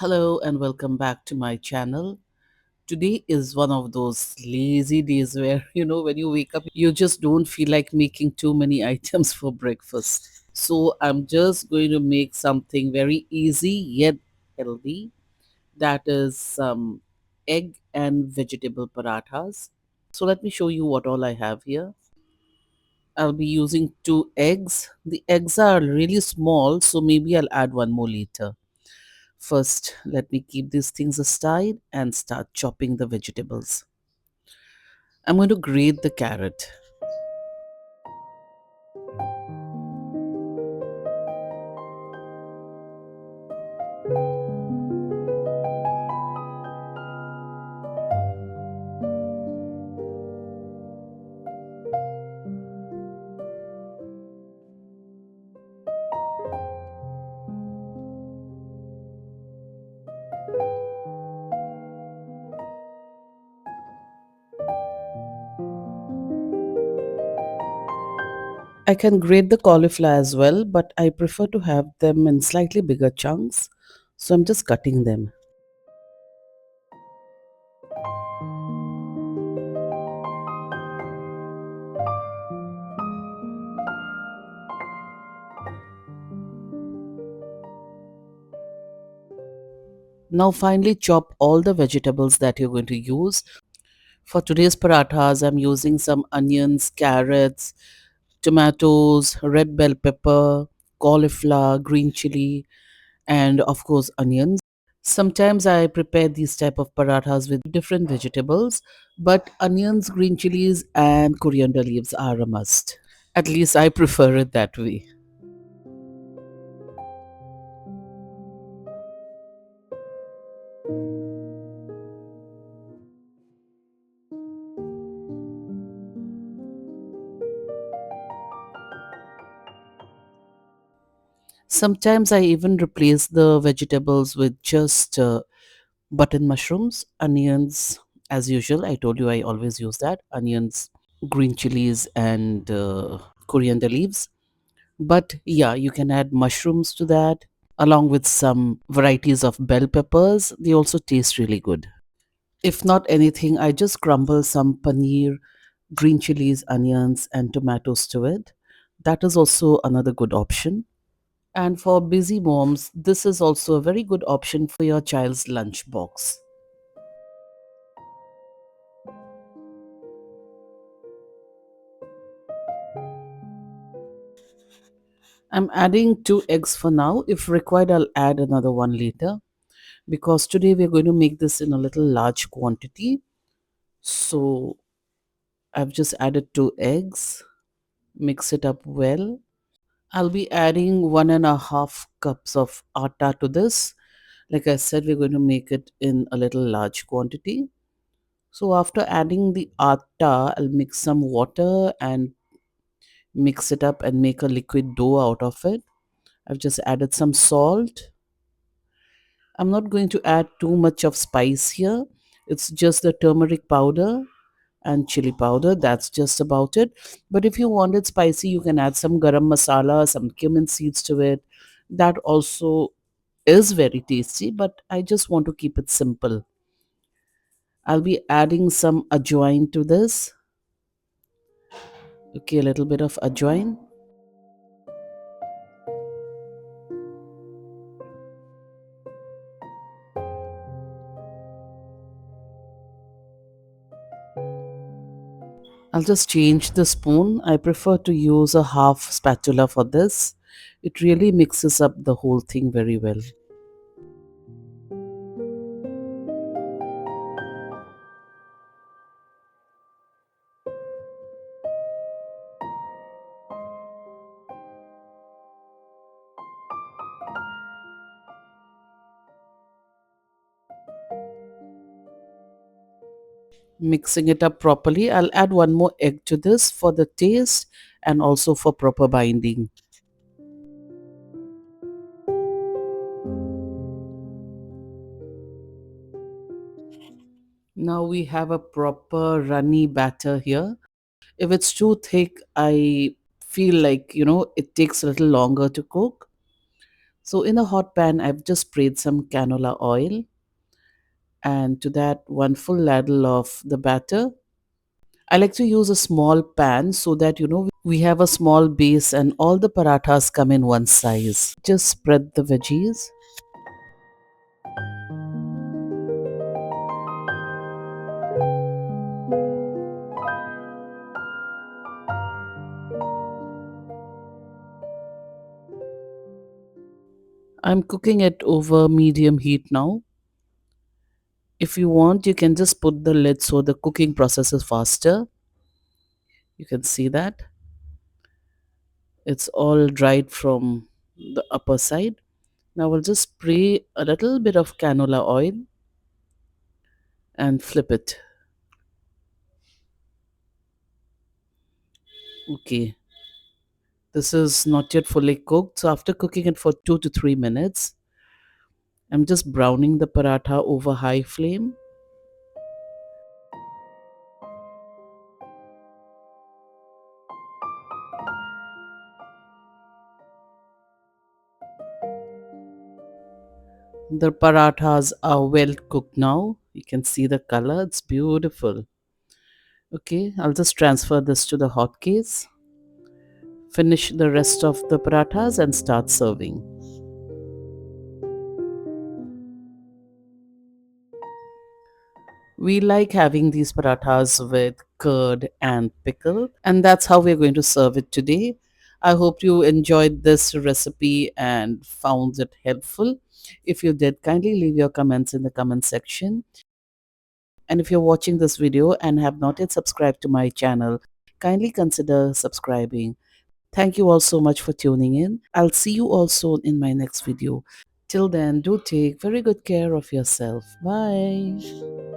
Hello and welcome back to my channel. Today is one of those lazy days where, when you wake up, you just don't feel like making too many items for breakfast. So I'm just going to make something very easy yet healthy. That is some egg and vegetable parathas. So let me show you what all I have here. I'll be using two eggs. The eggs are really small, so maybe I'll add one more later. First, let me keep these things aside and start chopping the vegetables. I'm going to grate the carrot. I can grate the cauliflower as well, but I prefer to have them in slightly bigger chunks. So I'm just cutting them. Now finally chop all the vegetables that you're going to use. For today's parathas, I'm using some onions, carrots, tomatoes, red bell pepper, cauliflower, green chili, and of course onions. Sometimes I prepare these type of parathas with different vegetables, but onions, green chilies, and coriander leaves are a must. At least I prefer it that way. Sometimes I even replace the vegetables with just button mushrooms, onions, as usual. I told you I always use that onions, green chilies, and coriander leaves. But yeah, you can add mushrooms to that along with some varieties of bell peppers. They also taste really good. If not anything, I just crumble some paneer, green chilies, onions, and tomatoes to it. That is also another good option. And for busy moms, this is also a very good option for your child's lunch box. I'm adding two eggs for now. If required, I'll add another one later because today we're going to make this in a little large quantity. So I've just added two eggs, mix it up well. I'll be adding 1.5 cups of atta to this. Like I said, we're going to make it in a little large quantity. So after adding the atta, I'll mix some water and mix it up and make a liquid dough out of it. I've just added some salt. I'm not going to add too much of spice here. It's just the turmeric powder and chili powder. That's just about it. But if you want it spicy, you can add some garam masala, some cumin seeds to it. That also is very tasty, but I just want to keep it simple. I'll be adding some ajwain to this. Okay, a little bit of ajwain. I'll just change the spoon. I prefer to use a half spatula for this. It really mixes up the whole thing very well. Mixing it up properly, I'll add one more egg to this for the taste and also for proper binding. Now we have a proper runny batter here. If it's too thick, I feel like, it takes a little longer to cook. So in a hot pan, I've just sprayed some canola oil, and to that, one full ladle of the batter. I like to use a small pan so that we have a small base and all the parathas come in one size. Just spread the veggies. I'm cooking it over medium heat now. If you want, you can just put the lid so the cooking process is faster. You can see that it's all dried from the upper side. Now we'll just spray a little bit of canola oil and flip it. Okay, this is not yet fully cooked. So after cooking it for 2 to 3 minutes, I'm just browning the paratha over high flame. The parathas are well cooked now. You can see the color, it's beautiful. Okay, I'll just transfer this to the hot case, finish the rest of the parathas, and start serving. We like having these parathas with curd and pickle, and that's how we're going to serve it today. I hope you enjoyed this recipe and found it helpful. If you did, kindly leave your comments in the comment section. And if you're watching this video and have not yet subscribed to my channel, kindly consider subscribing. Thank you all so much for tuning in. I'll see you all soon in my next video. Till then, do take very good care of yourself. Bye.